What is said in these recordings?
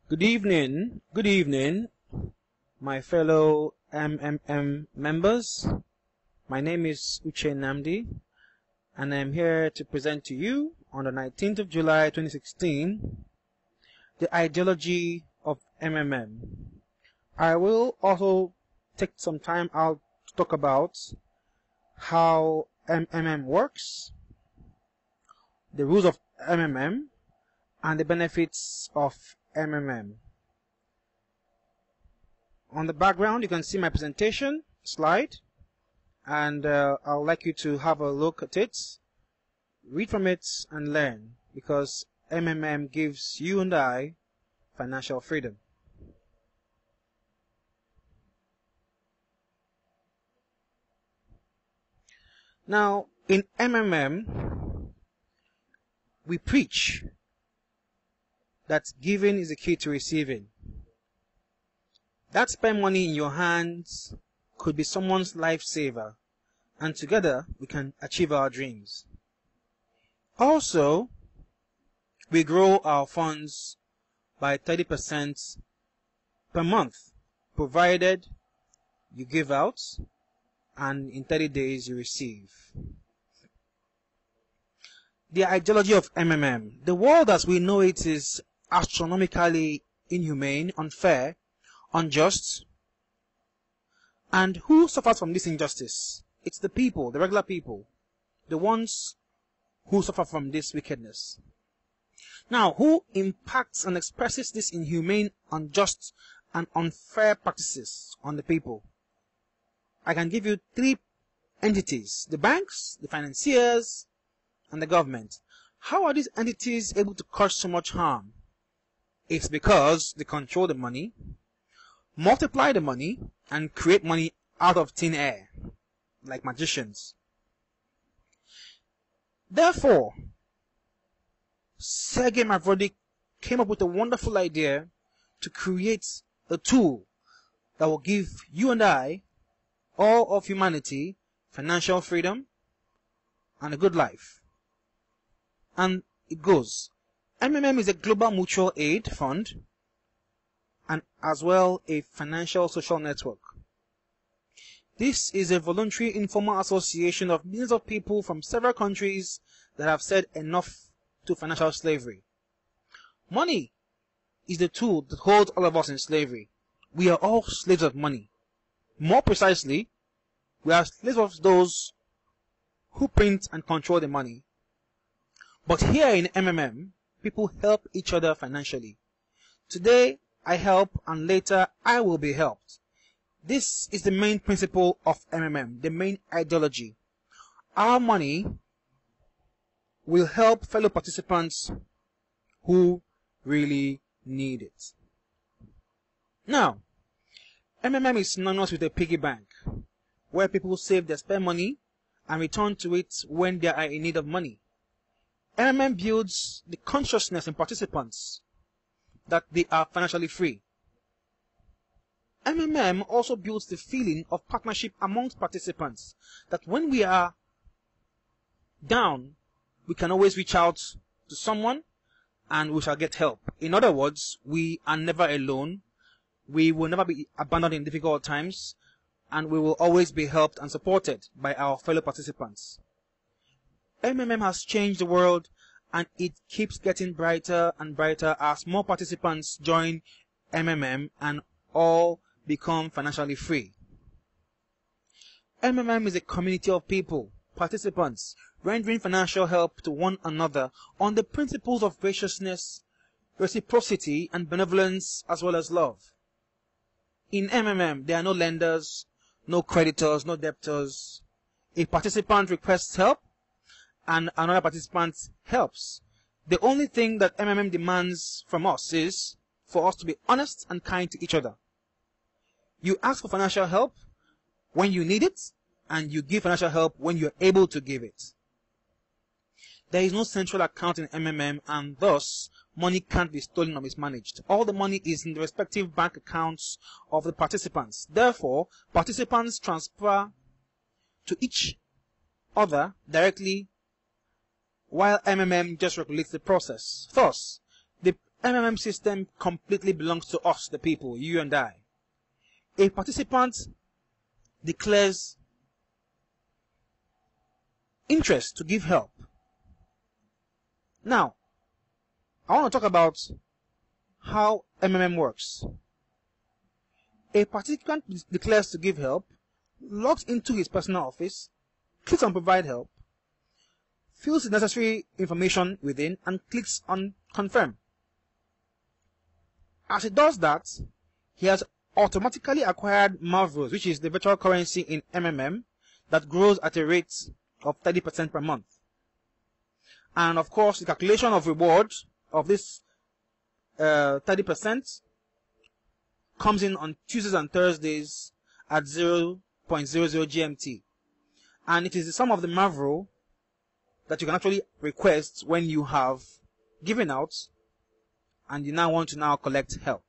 Good evening, my fellow MMM members. My name is Uche Nnamdi, and I'm here to present to you on the 19th of July 2016 the ideology of MMM. I will also take some time out to talk about how MMM works, the rules of MMM, and the benefits of MMM. On the background, you can see my presentation slide, and I'd like you to have a look at it, read from it, and learn, because MMM gives you and I financial freedom. Now, in MMM, we preach that giving is the key to receiving. That spare money in your hands could be someone's lifesaver, and together we can achieve our dreams. Also, we grow our funds by 30% per month, provided you give out and in 30 days you receive. The ideology of MMM. The world as we know it is astronomically inhumane, unfair, unjust. And who suffers from this injustice? It's the people, the regular people, the ones who suffer from this wickedness. Now, who impacts and expresses this inhumane, unjust, and unfair practices on the people? I can give you three entities: the banks, the financiers, and the government. How are these entities able to cause so much harm? It's because they control the money, multiply the money, and create money out of thin air, like magicians. Therefore, Sergei Mavrodik came up with a wonderful idea to create a tool that will give you and I, all of humanity, financial freedom and a good life. And it goes: MMM is a global mutual aid fund and as well a financial social network. This is a voluntary informal association of millions of people from several countries that have said enough to financial slavery. Money is the tool that holds all of us in slavery. We are all slaves of money. More precisely, we are slaves of those who print and control the money. But here in MMM, people help each other financially. Today, I help, and later I will be helped. This is the main principle of MMM, the main ideology. Our money will help fellow participants who really need it. Now, MMM is synonymous with a piggy bank, where people save their spare money and return to it when they are in need of money. MMM builds the consciousness in participants that they are financially free. MMM also builds the feeling of partnership amongst participants, that when we are down, we can always reach out to someone and we shall get help. In other words, we are never alone, we will never be abandoned in difficult times, and we will always be helped and supported by our fellow participants. MMM has changed the world, and it keeps getting brighter and brighter as more participants join MMM and all become financially free. MMM is a community of people, participants, rendering financial help to one another on the principles of graciousness, reciprocity, and benevolence, as well as love. In MMM, there are no lenders, no creditors, no debtors. A participant requests help, and another participant helps. The only thing that MMM demands from us is for us to be honest and kind to each other. You ask for financial help when you need it, and you give financial help when you're able to give it. There is no central account in MMM, and thus money can't be stolen or mismanaged. All the money is in the respective bank accounts of the participants. Therefore, participants transfer to each other directly, while MMM just regulates the process. Thus, the MMM system completely belongs to us, the people, you and I. A participant declares interest to give help. Now, I want to talk about how MMM works. A participant declares to give help, logs into his personal office, clicks on provide help, fills the necessary information within, and clicks on confirm. As he does that, he has automatically acquired Mavros, which is the virtual currency in MMM that grows at a rate of 30% per month. And of course, the calculation of reward of this 30% comes in on Tuesdays and Thursdays at 0.00 GMT. And it is the sum of the Mavro that you can actually request when you have given out and you now want to collect help.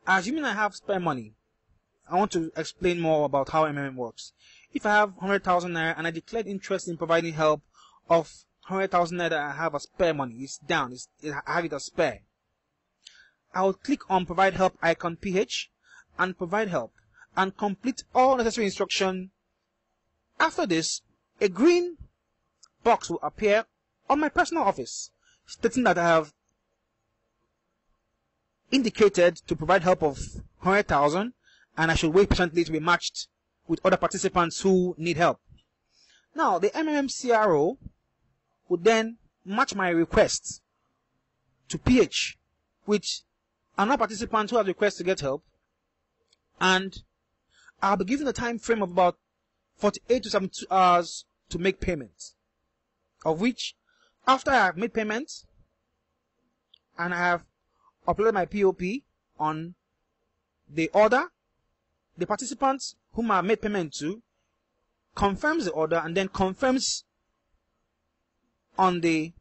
Assuming I have spare money, I want to explain more about how MMM works. If I have 100,000 naira and I declared interest in providing help of 100,000 naira that I have as spare money, it's down, I have it as spare. I will click on provide help icon PH and provide help and complete all necessary instruction. After this, a green box will appear on my personal office stating that I have indicated to provide help of 100,000 and I should wait patiently to be matched with other participants who need help. Now, the MMM CRO would then match my request to PH, which another participant who has requested to get help, and I'll be given a time frame of about 48 to 72 hours to make payments, of which, after I have made payments and I have uploaded my POP on the order, the participants whom I have made payment to confirms the order and then confirms on the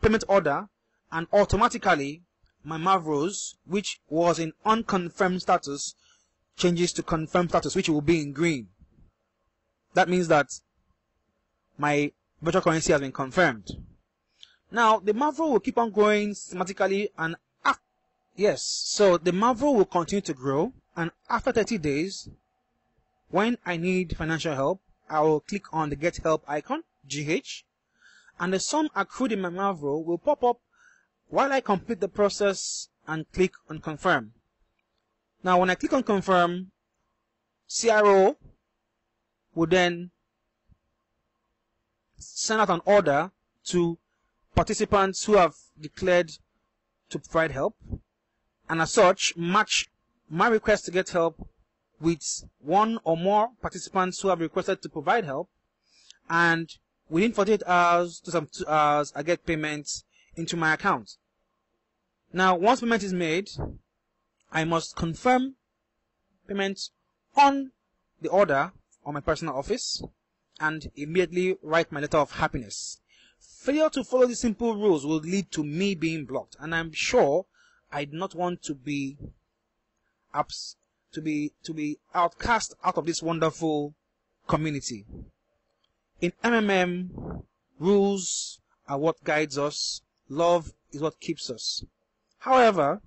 payment order, and automatically my Mavros, which was in unconfirmed status, changes to confirmed status, which will be in green. That means that my virtual currency has been confirmed. Now, the Mavro will keep on growing systematically, and so the Mavro will continue to grow, and after 30 days, when I need financial help, I will click on the get help icon, GH, and the sum accrued in my Mavro will pop up while I complete the process and click on confirm. Now, when I click on confirm, CRO will then send out an order to participants who have declared to provide help, and as such, match my request to get help with one or more participants who have requested to provide help, and within 48 hours to some 2 hours, I get payments into my account. Now, once payment is made, I must confirm payment on the order on my personal office and immediately write my letter of happiness. Failure to follow these simple rules will lead to me being blocked, and I'm sure I do not want to be outcast out of this wonderful community. In MMM, rules are what guides us. Love is what keeps us. However,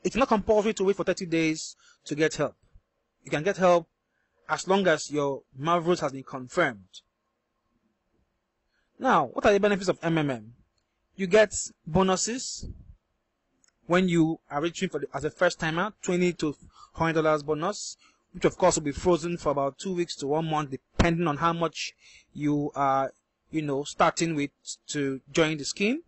it's not compulsory to wait for 30 days to get help. You can get help as long as your Mavros has been confirmed. Now, what are the benefits of MMM? You get bonuses when you are registering as a first timer, $20 to $100 bonus, which of course will be frozen for about 2 weeks to 1 month, depending on how much you are, starting with to join the scheme.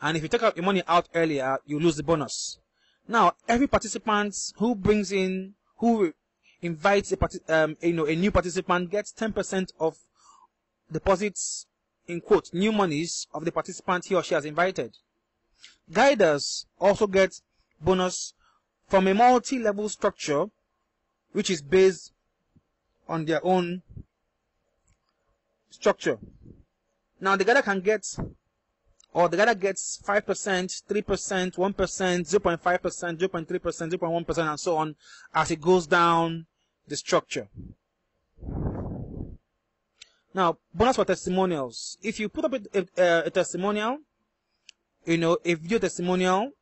And if you take out your money out earlier, you lose the bonus. Now, every participant who invites a new participant gets 10% of deposits, in quotes, new monies of the participant he or she has invited. Guiders also get bonus from a multi-level structure, which is based on their own structure. Now, the guider gets 5%, 3%, 1%, 0.5%, 0.3%, 0.1%, and so on as it goes down the structure. Now, bonus for testimonials. If you put up a testimonial, a video testimonial,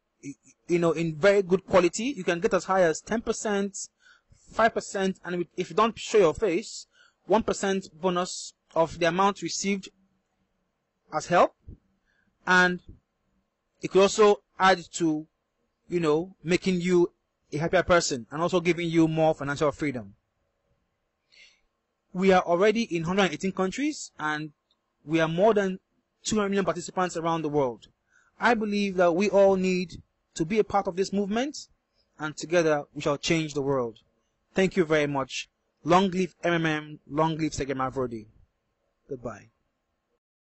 in very good quality, you can get as high as 10%, 5%, and if you don't show your face, 1% bonus of the amount received as help. And it could also add to, making you a happier person and also giving you more financial freedom. We are already in 118 countries and we are more than 200 million participants around the world. I believe that we all need to be a part of this movement, and together we shall change the world. Thank you very much. Long live MMM, long live Segema Vrodi. Goodbye.